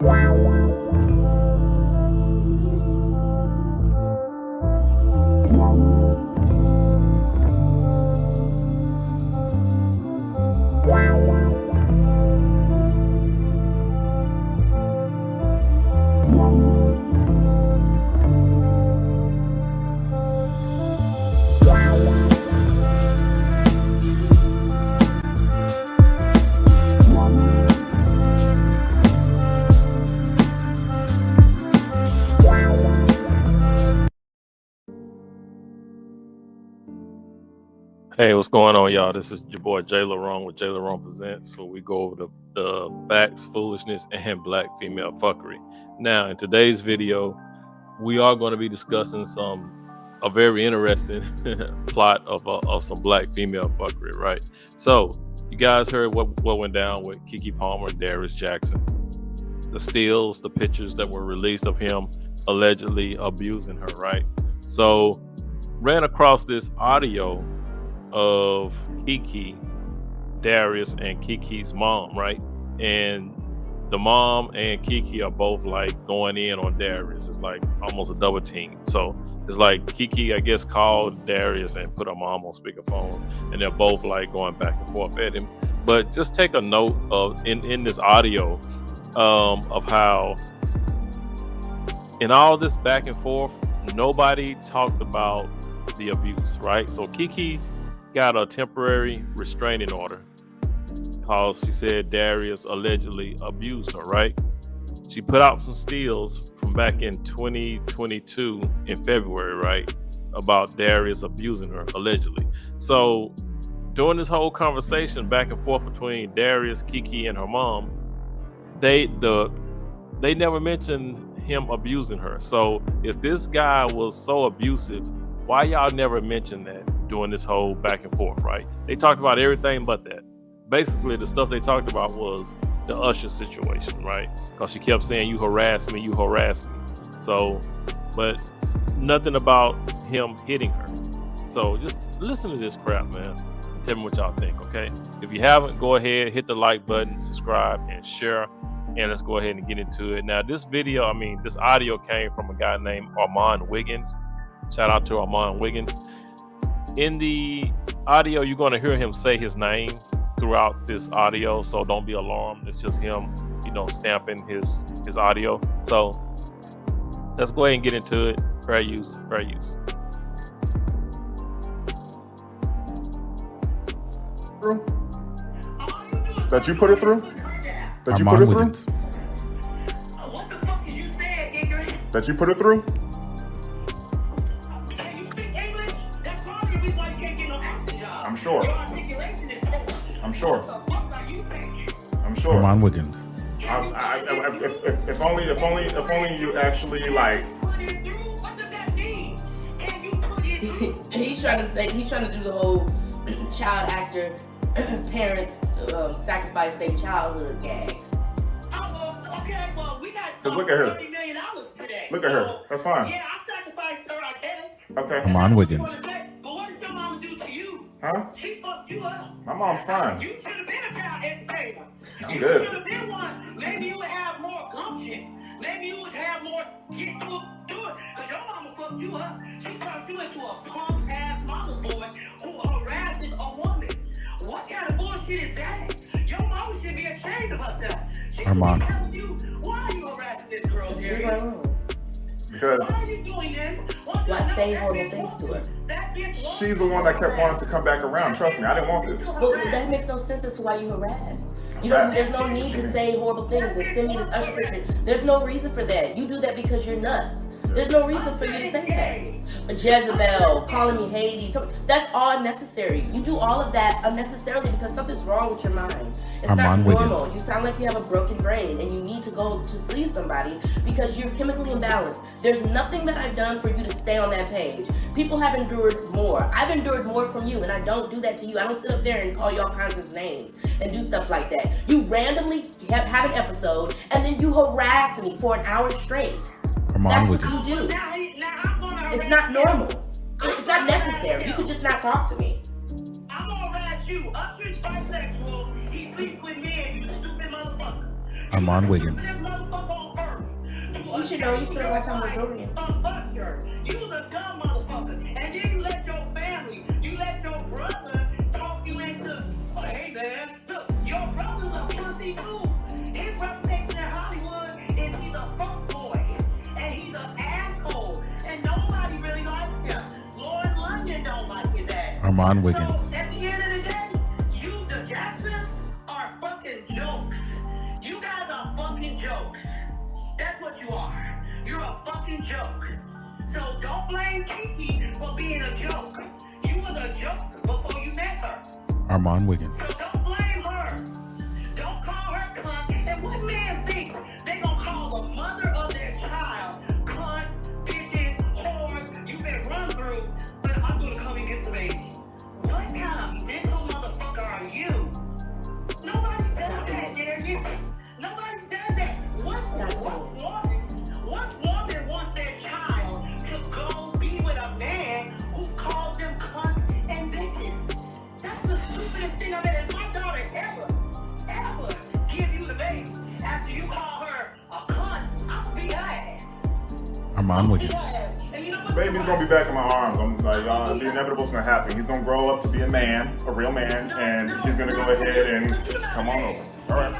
Hey, what's going on, y'all? This is your boy Jay Larone with Jay Larone Presents, where we go over the facts, foolishness, and black female fuckery. Now, in today's video, we are going to be discussing a very interesting plot of some black female fuckery, right? So, you guys heard what went down with KeKe Palmer and Darius Jackson. The stills, the pictures that were released of him allegedly abusing her, right? So, ran across this audio of KeKe, Darius, and KeKe's mom, right? And the mom and KeKe are both like going in on Darius. It's like almost a double team. So it's like KeKe, I guess, called Darius and put her mom on speakerphone, and they're both like going back and forth at him. But just take a note of in this audio of how in all this back and forth, nobody talked about the abuse, right? So KeKe got a temporary restraining order because she said Darius allegedly abused her, right? She put out some stills from back in 2022 in February, right? About Darius abusing her allegedly. So during this whole conversation back and forth between Darius, KeKe, and her mom, they never mentioned him abusing her. So if this guy was so abusive, why y'all never mentioned that during this whole back and forth, right? They talked about everything but that. Basically, the stuff they talked about was the Usher situation, right? Because she kept saying, you harassed me, you harassed me. So, but nothing about him hitting her. So just listen to this crap, man. Tell me what y'all think, okay? If you haven't, go ahead, hit the like button, subscribe, and share. And let's go ahead and get into it. Now, this audio came from a guy named Armand Wiggins. Shout out to Armand Wiggins. In the audio, you're going to hear him say his name throughout this audio, so don't be alarmed. It's just him, stamping his audio. So let's go ahead and get into it. Fair use, fair use. That you put it through? That you put it through? What the fuck did you say, ignorant? That you put it through? Can you speak English? That's probably the reason why you can't get no acting job. I'm sure. Your articulation is horrible. I'm sure. What the fuck are you thinking? I'm sure. Armand Wiggins. If only you actually like. Put it through? What does that mean? Can you put it through? He's trying to do the whole child actor parents sacrifice their childhood gag. Okay, well, we got Look at her. $30 million today. Look at her. That's fine. Yeah, I sacrificed her, I guess. Okay. Armand Wiggins. But what did your mama do to you? Huh? She fucked you up. My mom's fine. You should have been a child entertainer. I'm You good. should have been one. Maybe you would have more gumption. Maybe you would have more get to do it. Because your mama fucked you up. She turned you into a punk ass mama's boy who harasses a woman. What kind of bullshit is that? Your mama should be ashamed of herself. She should Armand. be telling you, why are you harassing this girl, Jerry? Because Why are you doing this? Why say horrible things to her? she's the one that kept wanting to come back around. Trust me, I didn't want this. Well, that makes no sense as to why you harass. There's no need to say horrible things and send me this Usher picture. There's no reason for that. You do that because you're nuts. There's no reason for you to say that. Jezebel, calling me Haiti, that's all unnecessary. You do all of that unnecessarily because something's wrong with your mind. It's Armand not normal. Wiggins. You sound like you have a broken brain and you need to go to see somebody because you're chemically imbalanced. There's nothing that I've done for you to stay on that page. People have endured more. I've endured more from you, and I don't do that to you. I don't sit up there and call you all kinds of names and do stuff like that. You randomly have an episode and then you harass me for an hour straight. Armand That's Wiggins. what you do. It's not normal. It's not necessary. You could just not talk to me. I'm gonna harass you. Usher's bisexual. He sleeps with men, you stupid motherfucker. Armand Wiggins. You should know you spend a lot of time with Dorian. You was a dumb motherfucker. And then you let your family, you let your brother talk you into, oh, hey man, look, your brother's a pussy too. His reputation in Hollywood is he's a fuckboy. And he's an asshole. And nobody really likes him. Lord London don't like his ass. Armand Wiggins. So, at the end of the day, you, the Jacksons, are fucking jokes. You guys are fucking jokes. That's what you are. You're a fucking joke. So don't blame KeKe for being a joke. You was a joke before you met her. Armand Wiggins. So don't blame her. Don't call her cunt. And what man thinks they gonna call the mother of their child cunt, bitches, whore, you been run through, but I'm gonna come and get the baby. What kind of mental motherfucker are you? Nobody does that, Darius. Nobody does that. What woman wants their child to go be with a man who calls them cunt and bitches? That's the stupidest thing I've had. My daughter ever give you the baby after you call her a cunt. I'll beat her ass. Armand Wiggins. And you know what? Baby's gonna be back in my arms. I'm like, the inevitable's gonna happen. He's gonna grow up to be a man, a real man, and he's gonna go ahead and just come on over. All right.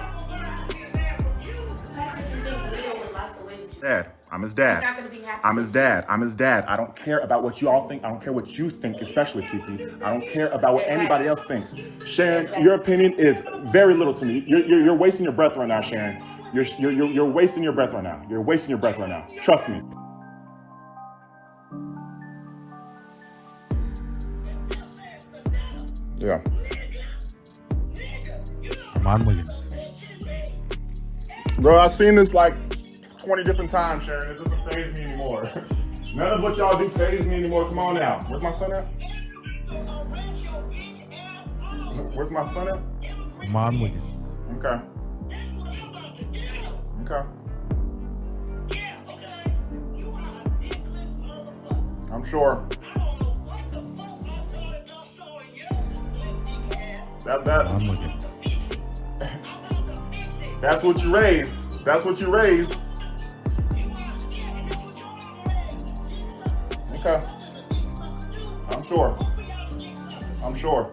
Dad, I'm his dad. He's not gonna be happy. I'm his dad. I'm his dad. I don't care about what you all think. I don't care what you think, especially KeKe. I don't care about what anybody else thinks. Sharon, your opinion is very little to me. You're wasting your breath right now, Sharon. You're wasting your breath right now. You're wasting your breath right now. Trust me. Yeah. Armand Wiggins. Bro, I've seen this like 20 different times, Sharon. It doesn't faze me anymore. None of what y'all do faze me anymore. Come on now. Where's my son at? Where's my son at? Armand Wiggins. Okay. Okay. I'm sure. Armand Wiggins. That's what you raised. That's what you raised. Okay. I'm sure. I'm sure.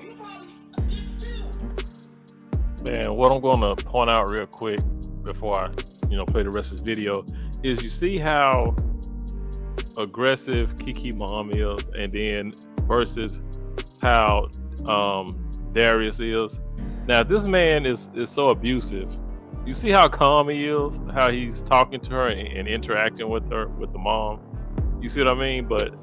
Man, what I'm going to point out real quick before I, play the rest of this video is you see how aggressive KeKe Mom is, and then versus how Darius is. Now, if this man is so abusive, you see how calm he is, how he's talking to her and interacting with her, with the mom. You see what I mean? But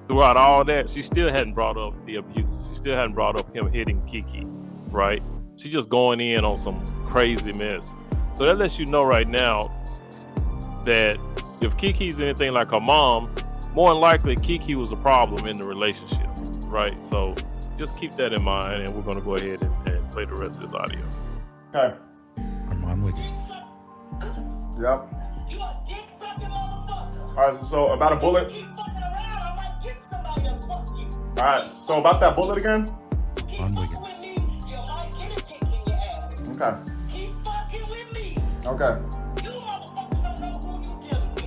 throughout all that, she still hadn't brought up the abuse. She still hadn't brought up him hitting KeKe, right? She just going in on some crazy mess. So that lets you know right now that if KeKe's anything like her mom, more than likely KeKe was the problem in the relationship, right? So just keep that in mind, and we're going to go ahead and play the rest of this audio. Okay. Armand Wiggins. Yep. You a dick sucking motherfucker. All right, so about a bullet. Keep fucking around, I might get somebody to fuck you. All right, so about that bullet again. Keep Armand fucking Wiggins. with me, you might get a kick in your ass. Okay. Keep fucking with me. Okay. You motherfuckers don't know who you dealing with.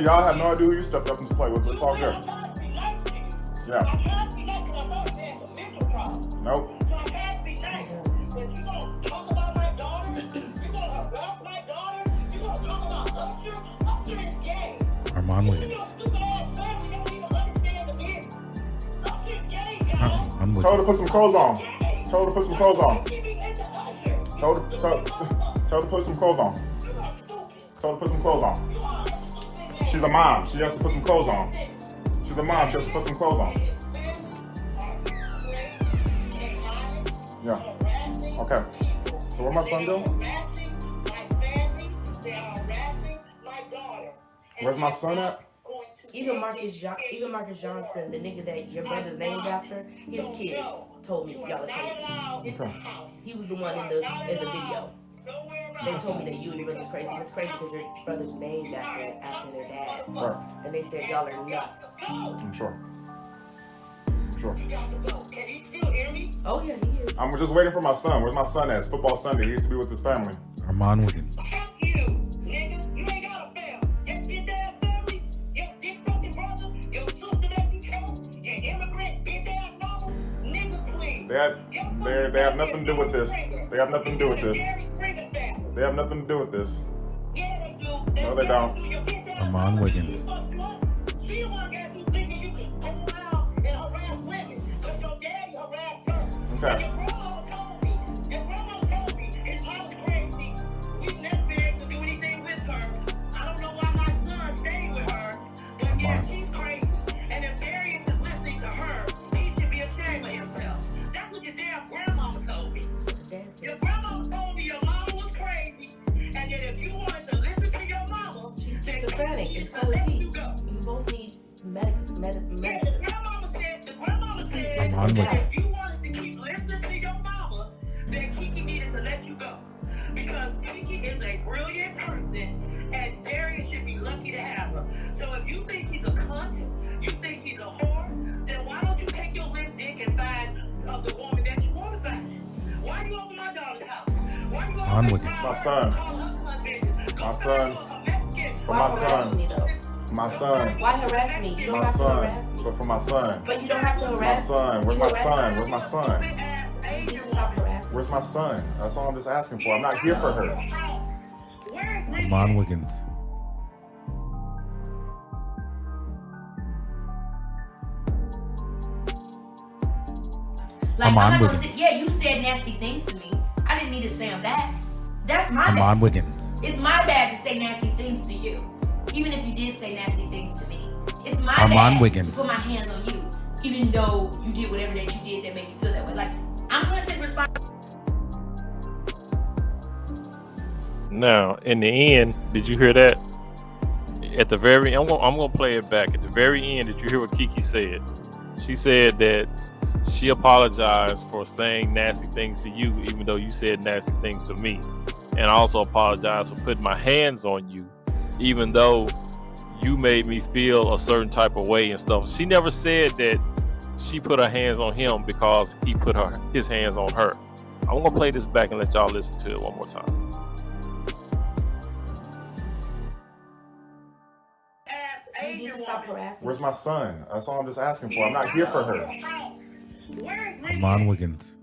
Y'all have no idea who you stepped up to play with, but it's all good. I'm trying to be nice to you. Yeah. I'm trying to be nice because I know you had some mental problems. Nope. So I'm trying to be nice. But you gonna talk about my daughter? You gonna harass my daughter? You gonna talk about Usher? Usher is gay. Armand You Wiggins. know, stupid ass family don't even understand the business. Usher is gay, y'all. Armand Tell her to Wiggins. put some clothes on. Gay. Tell her to put some clothes on. Give me into Usher. Tell her to put some clothes on. You are stupid. Tell her to put some clothes on. You are a stupid man. She's a mom. She has to put some clothes on. She's a mom. She has to put some clothes on. His family are crazy and lying, Yeah. harassing Okay. people. So where my son They go? are harassing my family. They are harassing my daughter. And Where's my I'm son not at? going to Even take Even Marcus Johnson, the nigga that your brother's named after, his kids told me y'all are crazy. Okay. He was the one in the video. They told me that you and your brother's crazy. It's crazy because your brother's named after their dad. Right. And they said y'all are nuts. I'm sure. I'm sure. You got to go. Can you still hear me? Oh yeah, he is. I'm just waiting for my son. Where's my son at? It's football Sunday. He used to be with his family. Armand Wiggins. Fuck you, nigga. You ain't got a fail. Your bitch ass family, your dick sucking brother, your sister that you chose, your immigrant bitch ass mama, nigga please. They have nothing to do with this. They have nothing to do with this. They have nothing to do with this. Yeah, they do. No, they don't. Armand Wiggins. She the one got you thinking you can go around and harass women, but your daddy harassed her. Okay. And your grandmama told me his mom's crazy. We've never been able to do anything with her. I don't know why my son stayed with her, but yeah, she's crazy. And if Darius is listening to her, he should be ashamed of himself. That's what your damn grandmama told me. Your grandmama told me your mama was crazy, and that if you wanted to listen to your mama, She's then schizophrenic, she and should so is let he. you go. You both need Yeah, medicine. the grandmama said Armand that Wiggins. if you wanted to keep listening to your mama, then KeKe needed to let you go. Because KeKe is a brilliant person, and Darius should be lucky to have her. So if you think she's a cunt, you think she's a whore, then why don't you take your limp dick and find the woman that you want to find? Why you over my daughter's house? Why you I'm over with you. My son. My son. For Why my harass son. me though? My son. Why harass me? You don't My have to son. harass me. But for my son. But you don't have to My harass son. me. Where's You my harass son? me. Where's my son? You need to stop harassing me. Where's my son? That's all I'm just asking for. I'm not here for her. Armand Wiggins. Like, Armand I'm not gonna Wiggins. sit, yeah, you said nasty things to me. I didn't need to say them back. That's my Armand bad. Wiggins. It's my bad to say nasty things to you. Even if you did say nasty things to me. It's my Armand bad Wiggins. to put my hands on you. Even though you did whatever that you did that made me feel that way. Like, I'm gonna take responsibility. Now, in the end, did you hear that? At the very, I'm gonna play it back. At the very end, did you hear what KeKe said? She said that she apologized for saying nasty things to you, even though you said nasty things to me, and I also apologized for putting my hands on you, even though you made me feel a certain type of way and stuff. She never said that she put her hands on him because he put his hands on her. I'm gonna play this back and let y'all listen to it one more time. You need to stop harassing Where's me. my son? That's all I'm just asking for. I'm not here for her. Armand Wiggins.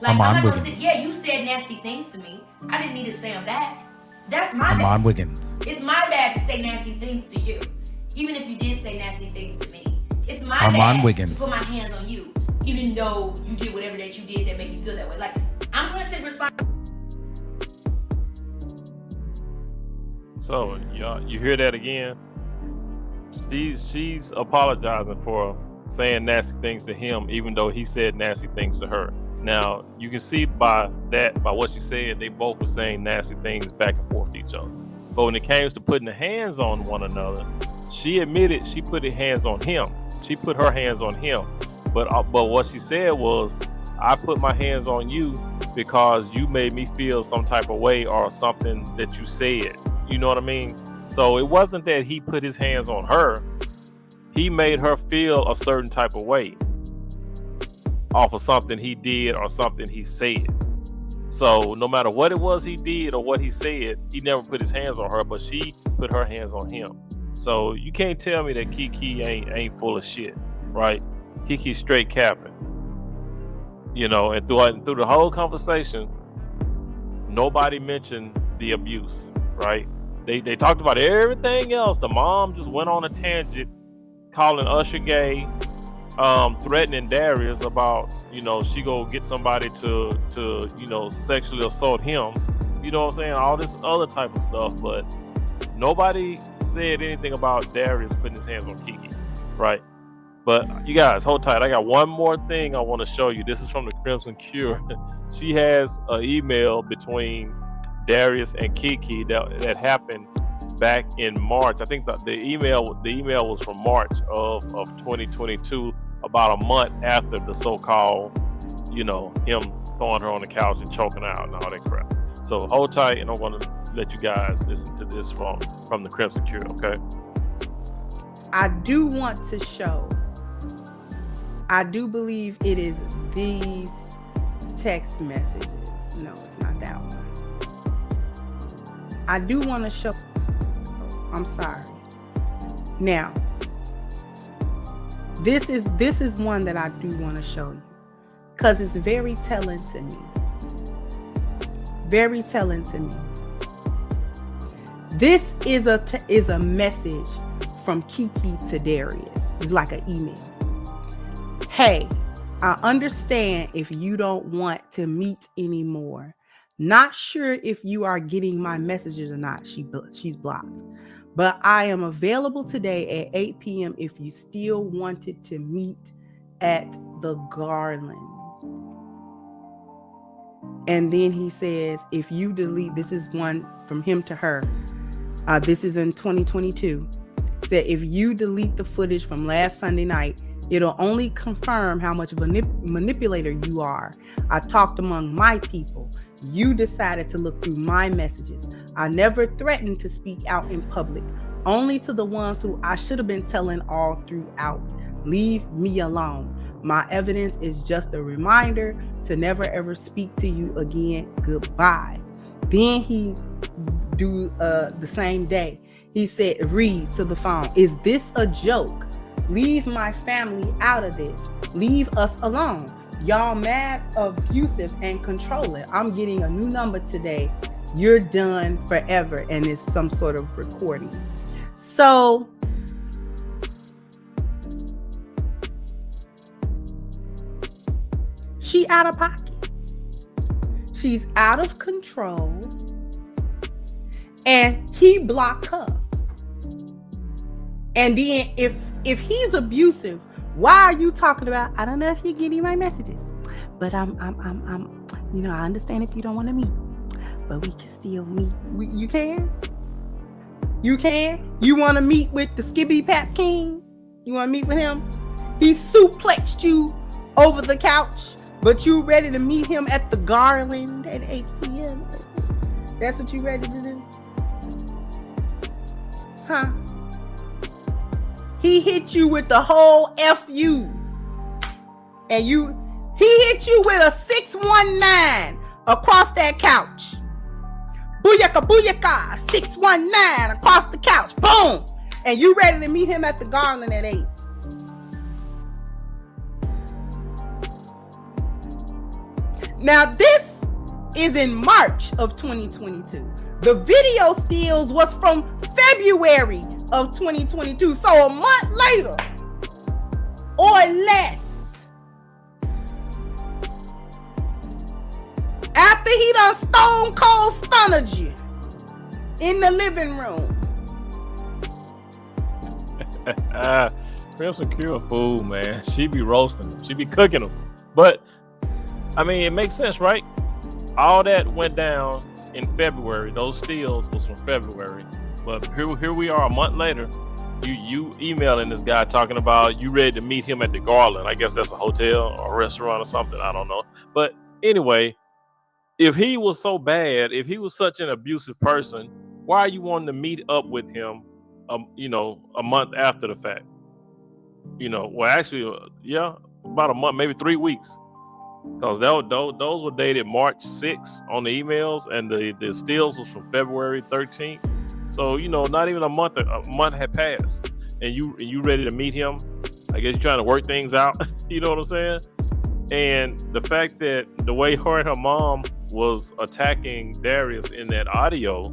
Like, I'm Armand not gonna Wiggins. sit, yeah, you said nasty things to me. I didn't need to say them back. That's my bad. Armand Wiggins. It's my bad to say nasty things to you. Even if you did say nasty things to me. It's my Armand bad Wiggins. to put my hands on you. Even though you did whatever that you did that made me feel that way. Like, I'm gonna take responsibility. So y'all, you hear that again? She's apologizing for saying nasty things to him, even though he said nasty things to her. Now you can see by what she said, they both were saying nasty things back and forth to each other. But when it came to putting the hands on one another, she admitted she put her hands on him. She put her hands on him. But what she said was, I put my hands on you because you made me feel some type of way or something that you said. You know what I mean? So it wasn't that he put his hands on her. He made her feel a certain type of way off of something he did or something he said. So no matter what it was he did or what he said, he never put his hands on her, but she put her hands on him. So you can't tell me that KeKe ain't full of shit, right? KeKe straight capping. You know, and through the whole conversation, nobody mentioned the abuse, right? They talked about everything else. The mom just went on a tangent, calling Usher gay, threatening Darius about, you know, she go get somebody to you know, sexually assault him. You know what I'm saying? All this other type of stuff, but nobody said anything about Darius putting his hands on KeKe, right? But you guys, hold tight. I got one more thing I want to show you. This is from the Crimson Cure. She has an email between Darius and KeKe that happened back in March. I think the email was from March of 2022, about a month after the so-called, you know, him throwing her on the couch and choking her out and all that crap. So hold tight, and I'm going to let you guys listen to this from the Crimson Cure, okay? I do want to show I do believe it is these text messages. No, it's not that one. I do want to show. I'm sorry. Now, this is one that I do want to show you because it's very telling to me. Very telling to me. This is a message from KeKe to Darius. It's like an email. Hey, I understand if you don't want to meet anymore. Not sure if you are getting my messages or not. She's blocked. But I am available today at 8 p.m. if you still wanted to meet at the Garland. And then he says, if you delete, this is one from him to her. This is in 2022. Said, if you delete the footage from last Sunday night, it'll only confirm how much of a manipulator you are. I talked among my people. You decided to look through my messages. I never threatened to speak out in public, only to the ones who I should have been telling all throughout. Leave me alone. My evidence is just a reminder to never ever speak to you again. Goodbye. Then he do the same day. He said, read to the phone. Is this a joke? Leave my family out of this. Leave us alone. Y'all mad, abusive, and controlling. I'm getting a new number today. You're done forever. And it's some sort of recording. So she out of pocket. She's out of control. And he blocked her. And then if he's abusive, why are you talking about, I don't know if you're getting my messages, but I'm I understand if you don't want to meet, but we can still meet. You can? You can? You want to meet with the Skibbity Pap King? You want to meet with him? He suplexed you over the couch, but you ready to meet him at the Garland at 8 p.m.? That's what you ready to do? Huh? He hit you with the whole FU. And he hit you with a 619 across that couch. Booyaka, booyaka, 619 across the couch. Boom. And you ready to meet him at the Garland at 8. Now this is in March of 2022. The video stills was from February of 2022. So a month later or less, after he done stone cold stunned you in the living room. Crimson Cure fool, man. She be roasting them. She be cooking them. But I mean, it makes sense, right? All that went down in February. Those stills was from February. But here we are a month later. You emailing this guy talking about you ready to meet him at the Garland. I guess that's a hotel or a restaurant or something. I don't know. But anyway, if he was so bad, if he was such an abusive person, why are you wanting to meet up with him, a month after the fact? Well, actually, about a month, maybe 3 weeks. Because those were dated March 6th on the emails, and the stills was from February 13th. So not even a month had passed, and you ready to meet him? I guess you're trying to work things out. You know what I'm saying? And the fact that the way her and her mom was attacking Darius in that audio,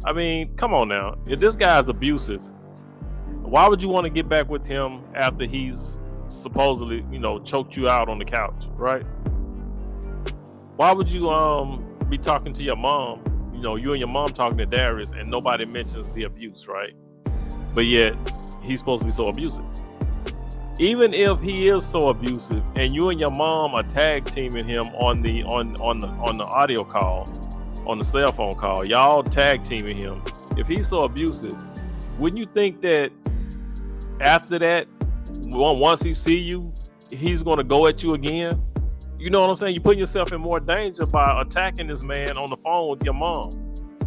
I mean, come on now. If this guy's abusive, why would you want to get back with him after he's supposedly, choked you out on the couch, right? Why would you be talking to your mom, you and your mom talking to Darius, and nobody mentions the abuse, right? But yet he's supposed to be so abusive. Even if he is so abusive, and you and your mom are tag teaming him on the audio call, on the cell phone call, y'all tag teaming him. If he's so abusive, wouldn't you think that after that, once he see you, he's going to go at you again? You know what I'm saying? You're putting yourself in more danger by attacking this man on the phone with your mom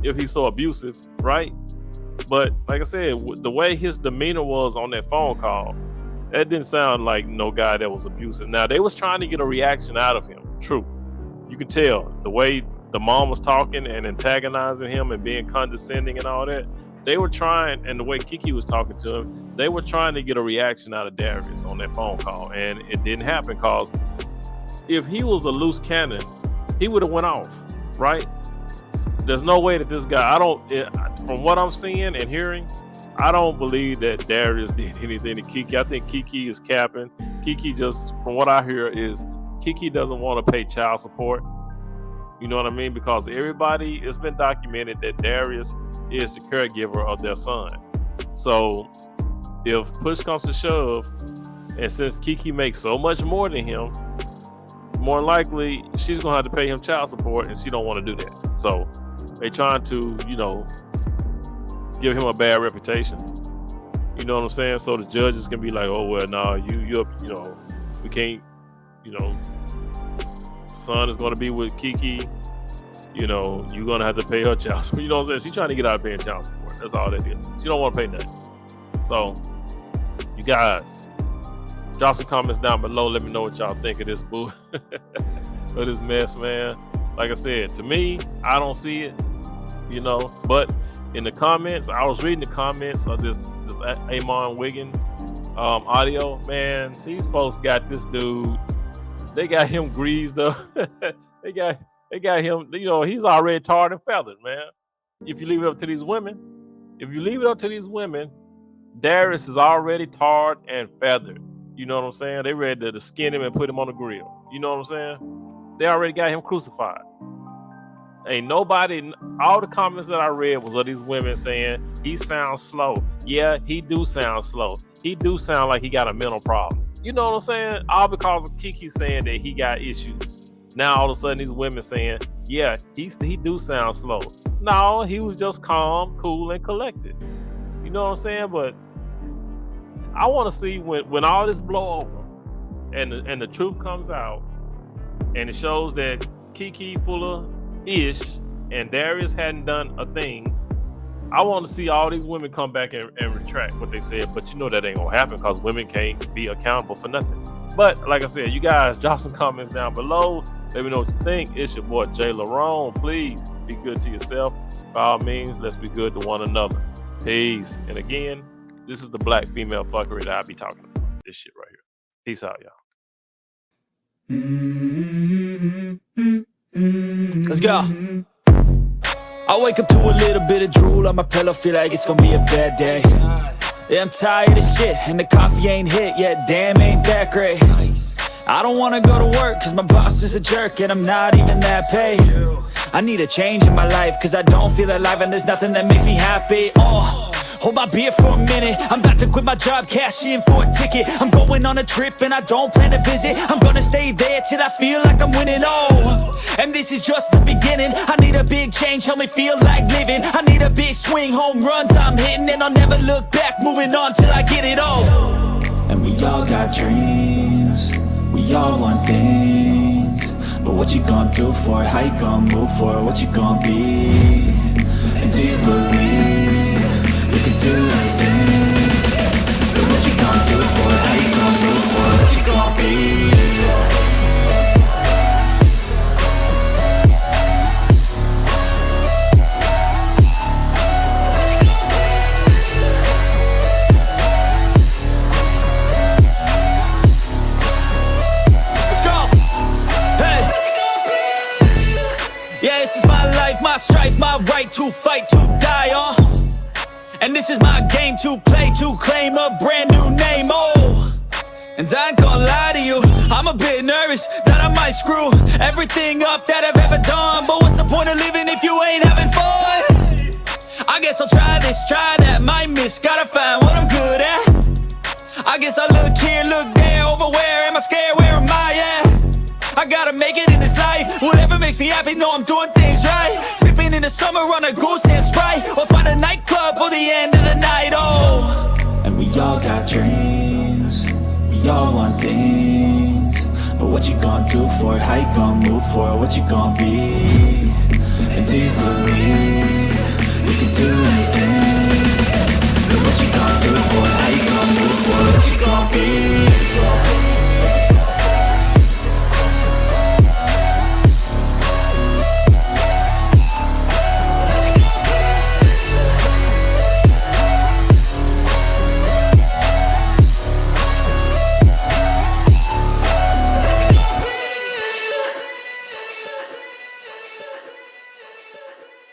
if he's so abusive, right? But like I said, the way his demeanor was on that phone call, That didn't sound like no guy that was abusive. Now, they was trying to get a reaction out of him. True. You could tell the way the mom was talking and antagonizing him and being condescending and all that. They were trying, and the way KeKe was talking to him, they were trying to get a reaction out of Darius on that phone call. And it didn't happen, because if he was a loose cannon, he would have went off, right? There's no way that this guy, from what I'm seeing and hearing, I don't believe that Darius did anything to KeKe. I think KeKe is capping. KeKe just, from what I hear, is KeKe doesn't want to pay child support. You know what I mean? Because it's been documented that Darius is the caregiver of their son. So if push comes to shove, and since KeKe makes so much more than him, more likely she's gonna have to pay him child support, and she don't want to do that. So they trying to, give him a bad reputation. You know what I'm saying? So the judges can be like, oh well, no, we can't, son is gonna be with KeKe. You're gonna have to pay her child support. You know what I'm saying? She's trying to get out of paying child support. That's all that is. She don't want to pay nothing. So you guys, drop some comments down below. Let me know what y'all think of this boo, of this mess, man. Like I said, to me, I don't see it, but in the comments, I was reading the comments of this Amon Wiggins audio. Man, these folks got this dude. They got him greased up. they got him. He's already tarred and feathered, man. If you leave it up to these women, Darius is already tarred and feathered. You know what I'm saying? They ready to skin him and put him on the grill. You know what I'm saying? They already got him crucified. Ain't nobody, all the comments that I read was of these women saying he sounds slow. Yeah, he do sound slow. He do sound like he got a mental problem. You know what I'm saying? All because of KeKe saying that he got issues. Now all of a sudden these women saying, yeah, he do sound slow. No, he was just calm, cool, and collected. You know what I'm saying? But I want to see when all this blow over and the truth comes out and it shows that KeKe full of ish and Darius hadn't done a thing. I want to see all these women come back and retract what they said, but that ain't gonna happen because women can't be accountable for nothing. But like I said, you guys drop some comments down below. Let me know what you think. It's your boy Jay LaRone. Please be good to yourself. By all means, let's be good to one another. Peace. And again, this is the black female fuckery that I be talking about. This shit right here. Peace out, y'all. Let's go. I wake up to a little bit of drool on my pillow, feel like it's gonna be a bad day. Yeah, I'm tired of shit, and the coffee ain't hit yet, damn, ain't that great. I don't wanna go to work, cause my boss is a jerk, and I'm not even that paid. I need a change in my life, cause I don't feel alive, and there's nothing that makes me happy. Hold my beer for a minute, I'm about to quit my job, cash in for a ticket. I'm going on a trip and I don't plan to visit. I'm gonna stay there till I feel like I'm winning, and this is just the beginning. I need a big change, help me feel like living. I need a big swing, home runs I'm hitting, and I'll never look back, moving on till I get it all. And we all got dreams, we all want things, but what you gonna do for it? How you gonna move for it? What you gonna be? And do you believe you can do anything? But what you gonna do for it? How you gonna move for it? What you gonna be? Let's go! Hey! Yeah, this is my life, my strife, my right to fight, to die on. And this is my game to play, to claim a brand new name, And I ain't gonna lie to you, I'm a bit nervous that I might screw everything up that I've ever done. But what's the point of living if you ain't having fun? I guess I'll try this, try that, might miss, gotta find what I'm good at. I guess I look here, look there, over where am I scared, where am I at? I gotta make it in this life, whatever makes me happy, know I'm doing things right. Sipping in the summer on a goose and Sprite, or find a nightclub for the end of the night, And we all got dreams, we all want things, but what you gonna do for it? How you gonna move for it? What you gonna be? And do you believe you can do anything? But what you gonna do for it? How you gonna move for it? what you gon' be.